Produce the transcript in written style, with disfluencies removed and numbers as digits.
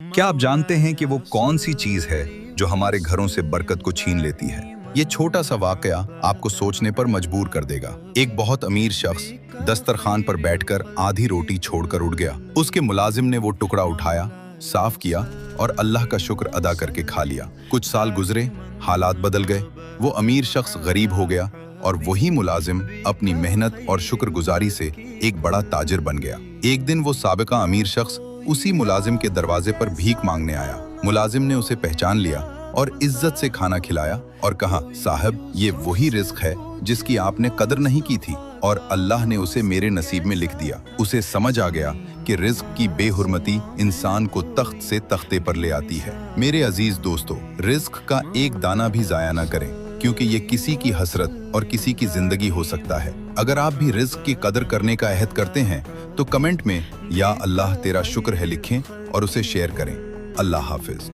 क्या आप जानते हैं कि वो कौन सी चीज है जो हमारे घरों से बरकत को छीन लेती है? ये छोटा सा वाकया आपको सोचने पर मजबूर कर देगा। एक बहुत अमीर शख्स दस्तरखान पर बैठकर आधी रोटी छोड़कर उठ गया। उसके मुलाजिम ने वो टुकड़ा उठाया, साफ किया और अल्लाह का शुक्र अदा करके खा लिया। कुछ साल गुजरे, हालात बदल गए। वो अमीर शख्स गरीब हो गया और वही मुलाजिम अपनी मेहनत और शुक्रगुजारी से एक बड़ा ताजिर बन गया। एक दिन वो साबिका अमीर शख्स उसी मुलाजिम के दरवाजे पर भीख मांगने आया। मुलाजिम ने उसे पहचान लिया और इज्जत से खाना खिलाया और कहा, साहब, ये वही रिस्क है जिसकी आपने कदर नहीं की थी और अल्लाह ने उसे मेरे नसीब में लिख दिया। उसे समझ आ गया कि रिस्क की बेहुरमती इंसान को तख्त से तख्ते पर ले आती है। मेरे अजीज दोस्तों, रिस्क का एक दाना भी जाया ना करें, क्योंकि ये किसी की हसरत और किसी की जिंदगी हो सकता है। अगर आप भी रिस्क की कदर करने का अहद करते हैं तो कमेंट में या अल्लाह तेरा शुक्र है लिखें और उसे शेयर करें। अल्लाह हाफिज।